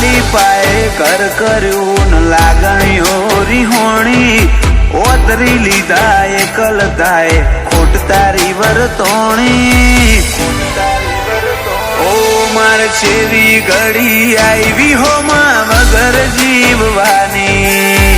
ખાલી પાયે કર કર્યું ન લાગણીઓ રીહોણી ઓતરી લીધા એકલતાએ ખોટ તારી વર્તોણી ઓ માર છેવી ઘડી આવી હોમાં વગર જીવવાની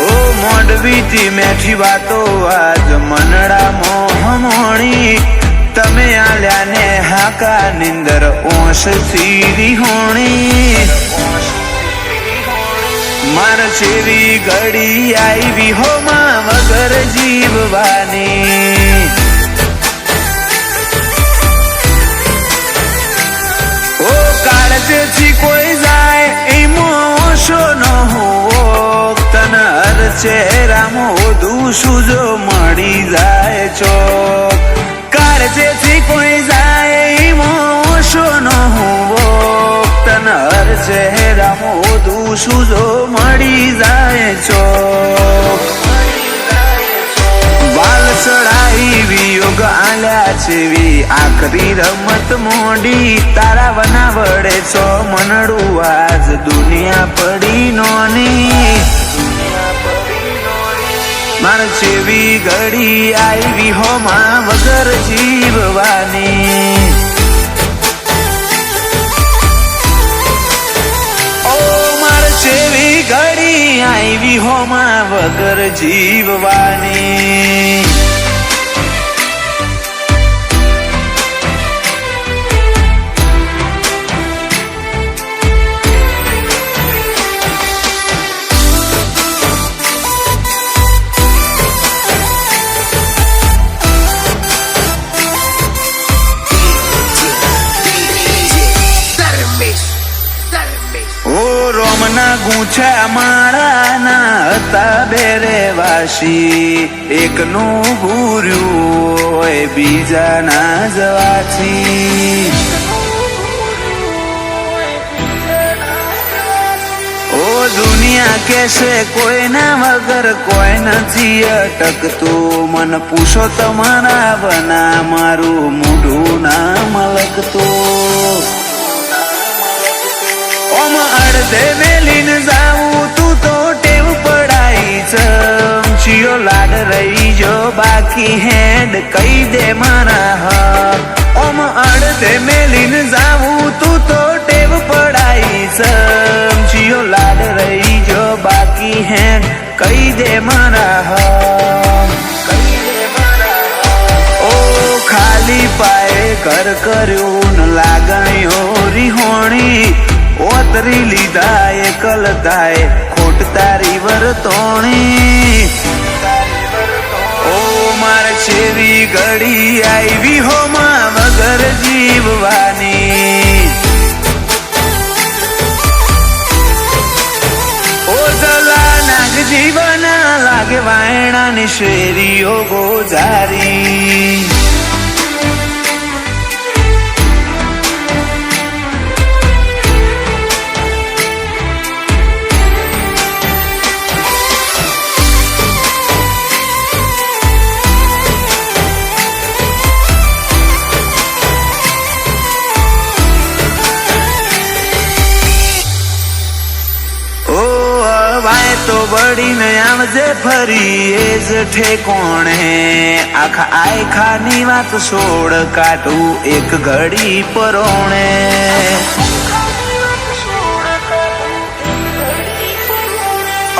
ઓ મોડવીથી મેઠી વાતો આજ મનડા મોહમોણી તમે આલ્યા ને હાકા નિંદર ઓશ સીરી હોણી માર છેવી ઘડી આવી હોમાં વગર જીવવાની ઓ કાળજેથી કોઈ જાય એમો ઓશો ન હોવો તન હર ચહેરામાં ઓધું સુજો મળી જાય ચોક કાળજેથી કોઈ જાય એમો ઓશો ન હોવો તન હર ચહેરામાં ઓધું સુજો મળી જાય ચોક વાલ ચડાઈ વિયોગ આલ્યા છેવી આખરી રમત મોડી તારા વના વડે છો મનડું આજ દુનિયા પડી નોની માર છેવી ઘડી આવી હોમાં વગર જીવવાની ઓ માર છેવી ઘડી આવી હોમાં વગર જીવવાની રોમના ગૂંછા માળાના હતા બેરે વાસી એકનું ભૂર્યું હોય બીજાના જવાથી ઓ દુનિયા કેસે કોઈના વગર કોઈ નથી અટકતું મન પૂછો તમારા વના મારું મૂઢું ના મલકતું ઓમ અડધે વેલીન જાવું તું તો ટેવ પડાઈ ચમચીઓ લાડ રહી જો બાકી હેડ કહી દે મારા હક ઓમ અડધે મેલીન જાવું તું તો ટેવ પડાઈ ચમચીઓ લાડ રહી જો બાકી હેડ કહી દે મારા હક ઓ ખાલી પાયે કર કર્યું ન લાગણીઓ રીહોણી ઓતરી લીધા એકલતાએ ખોટ તારી વર્તોણી ઓ માર છેવી ઘડી આવી હોમાં વગર જીવવાની ઓ જલા નાગ જીવના લાગે વાયણાની શેરીઓ ગોજારી તો બળીને આવજે ફરી એ જ ઠેકોણે આખા આયખાની વાત છોડ કાઢું એક ઘડી પરોણે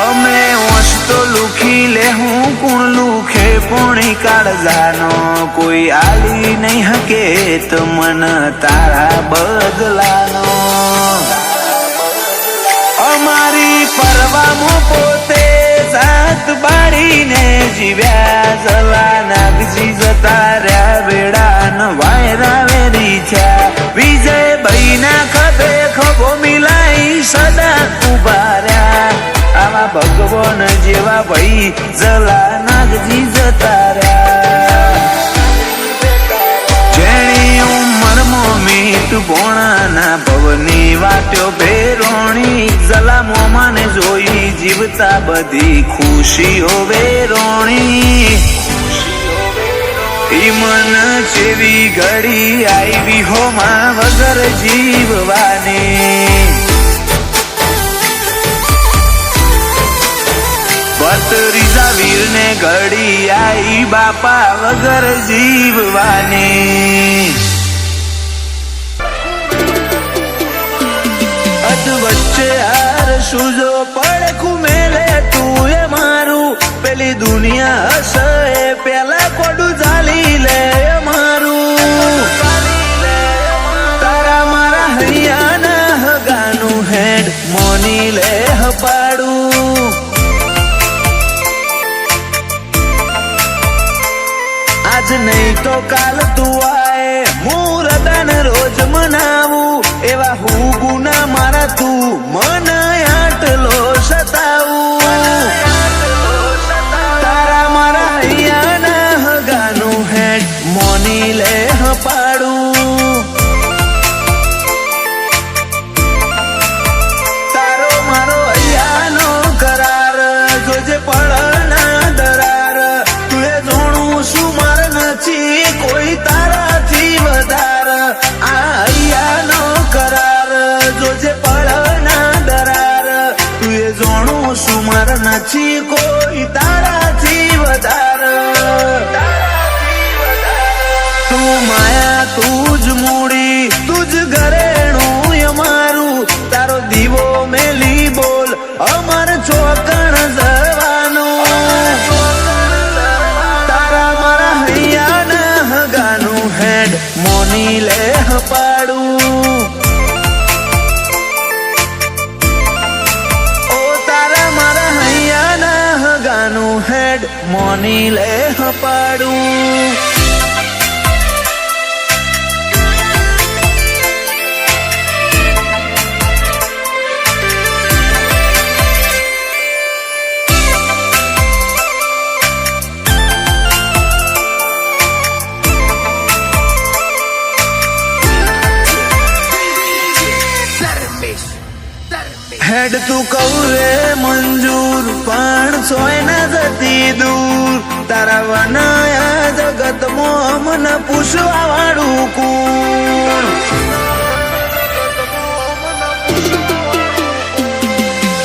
અમે હોશ તો લુખી લે હું કુણ લુખે પોણી કાળજાનો કોઈ આલી નહીં હકે તો મન તારા બદલાનો અમારી પરવામાં પોતે જાત બાળીને જીવ્યા જલા નાગજી જતા રહ્યા વેડા ન વાયરા વેરી થયા વિજય ભાઈ ના ખભે ખભો મિલાઈ સદા ઉભા રહ્યા આવા ભગવાન જેવા ભાઈ જલા નાગજી જતા રહ્યા જેણી ઉંમરમાં મીઠ ભોણાના ભવની વાટ્યો ભેરોણી જલા મોમાને જોઈ જીવતા બધી ખુશીઓ વેરોણી ઈ મન જેવી ઘડી આવી હોમાં વગર જીવવાની ભત્રીજા વીરને ઘડી આવી બાપા વગર જીવવાની અધ વચ્ચે હાર સુજો પડખું મેલે તું એ મારું પેલી દુનિયા હશે પેલા કોડું ચાલી લે મારું તારા મારા હૈયાના હગાનું હેડ મોની લે હપાડું આજ નહીં તો કાલ તું આય મુરદાન રોજ મનાવું એવા હું ગુના મારા તું મન આટલો સતાવું તારા મારા હૈયાના હગાનું હેડ મોની લે હપાડું તારો મારો હૈયાનો કરાર જોજે પડના દરાર તું એ જોણું શું માર નથી કોઈ તારાથી વધાર આ હૈયાનો કરાર જોજે પડના દરાર તું એ જોણું શું માર નથી કોઈ તારાથી વધાર તું માયા તું જ મૂડી તું જ ઘરેણું અમારું તારો દીવો મેલી બોલ અમાર ચોકણ જવાનું તારા મારા હૈયાના હગાનું હેડ મોની લે હપાડું ઓ તારા મારા હૈયાના હગાનું હેડ મોની લે હપાડું હેડ તું કહું રે મંજૂર પણ સોય ના જતી દૂર તારા વનાયા જગતમાં મને પૂછવા વાળું કોણ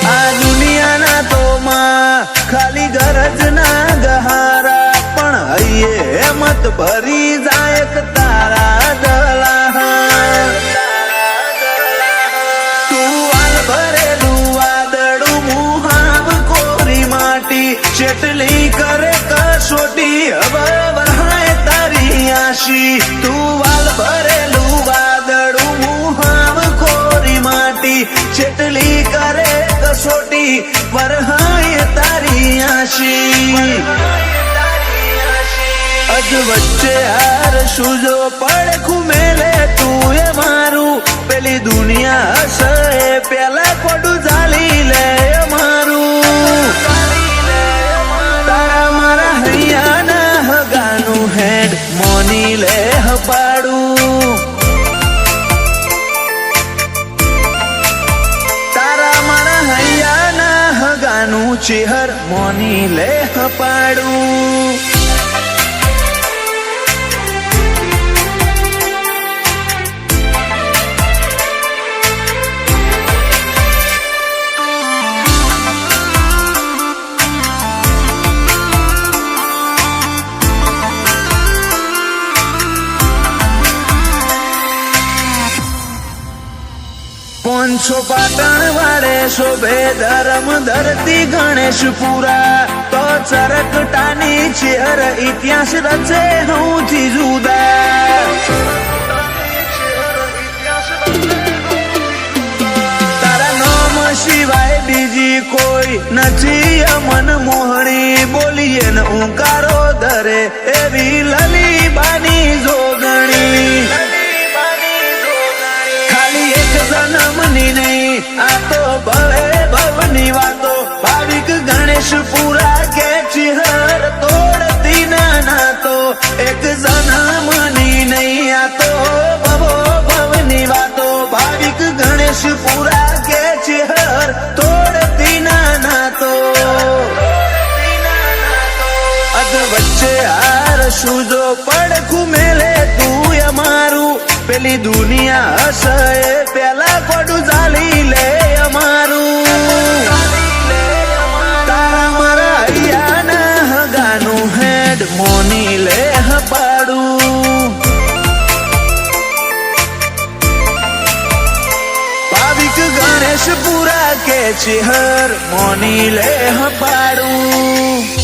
આ દુનિયાના તો માં ખાલી ગરજ ના ગહારા પણ હૈયે મત ભરી જાય તારા દલા ચેટલી કરે કસોટી હવે વરહાય તારી આશી તું વાલ ભરેલું વાદળું મુહાવ કોરી માટી ચેટલી કરે કસોટી વરહાય તારી આશી અધ વચ્ચે હાર સુજો પડખું મેલે તું એ મારું પેલી દુનિયા હશે પેલા કોડું ચાલી લે મારું તારા મારા હૈયાના હગાનું હેડ મોની લે હપાડું તારા મારા હૈયાના હગાનું ચેહર મોની લે હપાડું પોંછો પાટણ વાળે શોભે ધર્મ ધરતી ગણેશપુરા તો ચરકટાની ચેહર ઇતિહાસ રચે હઉથી જુદા તારા નામ સિવાય બીજી કોઈ નથી અમન મોહણી બોલીએ ને ઊંકારો ધરે એવી લલીબાની જોગણી જન્મની નહીં આ તો ભવે ભવની વાતો ભાવિક ગણેશપુરા કે ચિહર તોડતી ના તો એક જન્મની નહીં આ તો ભવો ભવની વાતો ભાવિક ગણેશપુરા કે ચિહર તોડતી ના તો અધ વચ્ચે હાર સુજો હરખું મેલે તું અમારું પેલી દુનિયા હશે પેલા કોડું ચાલી લે અમારું તારા મારા અહીંયા હગાનું હેડ મોની લે પાડું ભાવિક ગણેશ પૂરા કે છે હર મોની લે પાડું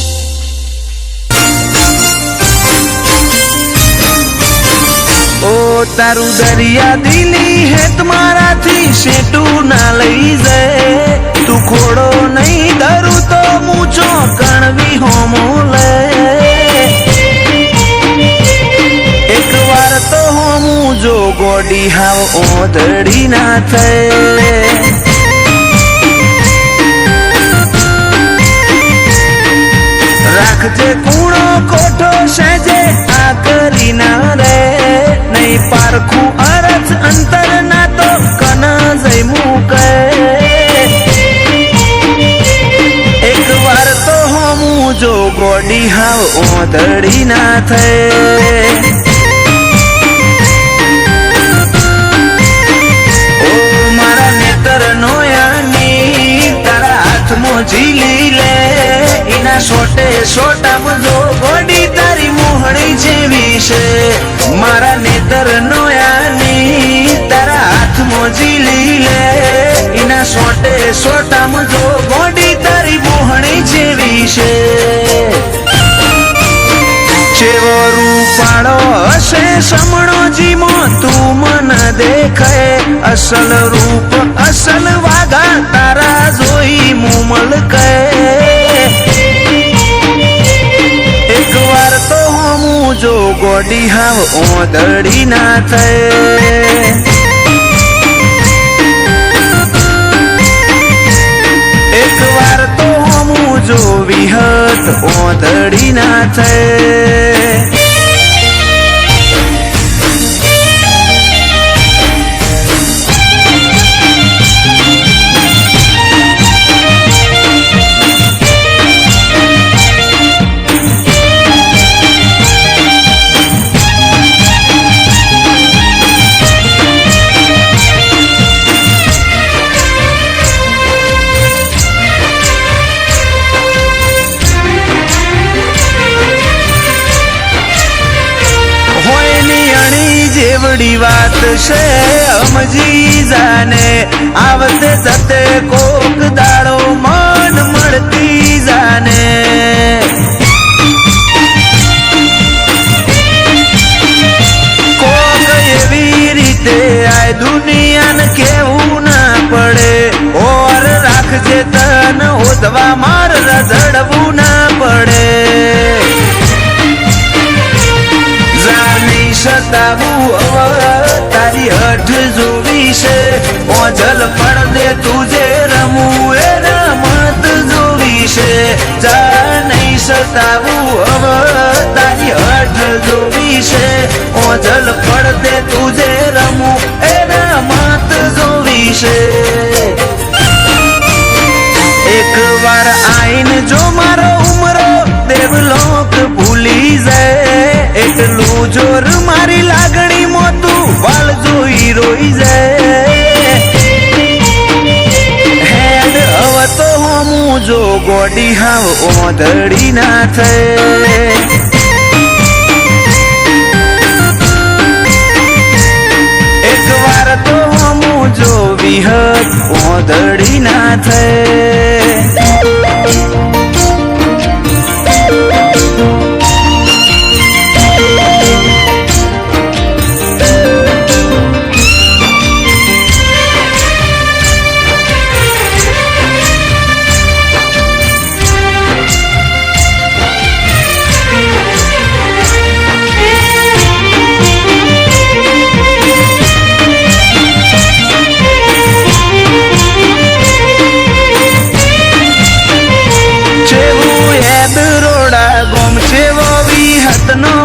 ઓ તારું દરિયા દિલી હે તમારાથી શેટું ના લઈ જાય તું ખોડો નહીં ધરું તો મૂછો કણવી હોમો લે એક વાર તો હોમું જો ગોડી હાવ ઓધડી ના થાય રાખજે કૂણો કોઠો સહેજે આ કરી ના રે નહીં પારખું અરજ અંતર ના તો કન જઈ મૂકે એક વાર તો હોમું જો ગોડી હાવ ઓધડી ના થાય ઓ મારા નેતર નોયાની તારા હાથમાં ઝીલી લે એના સોટે સોટામાં જો ગોડી તારી મોહણી જેવી છે મારા નેતર નોયાની તારા હાથમાં ઝીલી લે એના સોટે સોટામાં જો ગોડી તારી મોહણી જેવી છે ચેવો રૂપાળો હશે સમણો જીમો તું મને દેખાય અસલ રૂપ અસલ વાગા તારા જોઈ મુમલ કહે એક વાર તો હોમું જો ગોડી હાવ ઓધડી ના થાય એક વાર તો હોમું જો વિહત ઓધડી ના થાય જેવડી વાત છે સમજી જાને આવતે જતે કોક દાડો મન મળતી જાને કોક એવી રીતે આ દુનિયાને કેવું ના પડે ઓર રાખજે તન ઓધવા માર રઝડવું ના પડે સતાવું તારી હઠ જોવી છે ઓજલ પડદે તુજે રમવું એ રમત જોવી છે જા નહીં સતાવું તારી હઠ જોવી છે ઓજલ પડદે તુજે રમવું એ રમત જોવી છે એક વાર આઈન જો મારો ઉમરો દેવલોક ભૂલી જાય એટલું જોર મારી લાગણી મોતું વાળ જોઈ રોઈ જાય હેડ હવે તો હોમું જો ગોડી હાવ ઓધડી ના થાય એક વાર તો હોમું જો વિહત ઓધડી ના થાય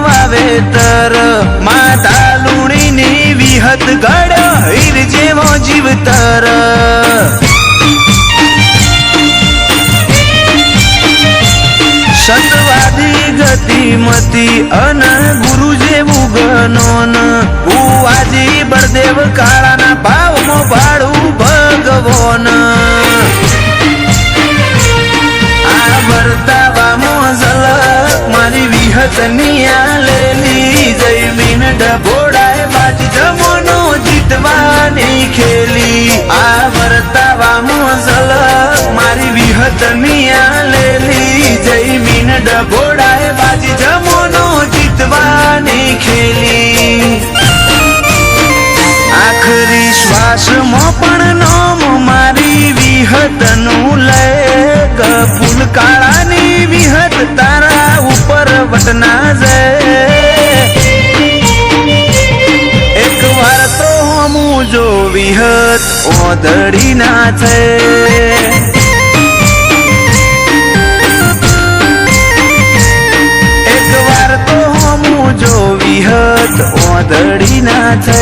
વાવેતર માતા લુણીની વિહત ગળ હીર જેવો જીવતર સતવાદી ગતિમતી અન ગુરુ જેવું બળદેવ કાળાના ભાવમાં ભાડું ભગવાન આ વર્તાવામાં ઝલક મારી વિહતની આલેલી જયમીન ડભોડાએ બાજી જમોનો જીતવાની ખેલી આ વર્તાવામાં ઝલક મારી વિહતની આલેલી જયમીન ડભોડાએ બાજી જમોનો જીતવાની ખેલી આખરી શ્વાસમાં પણ નોમ મારી વિહતનું લે ફૂલ કાળાની વિહત તારા ઉપર વટના જાય એક વાર તો હમું જો વિહત ઓદડી ના છે એક વાર તો હમું જો વિહત ઓદડી ના છે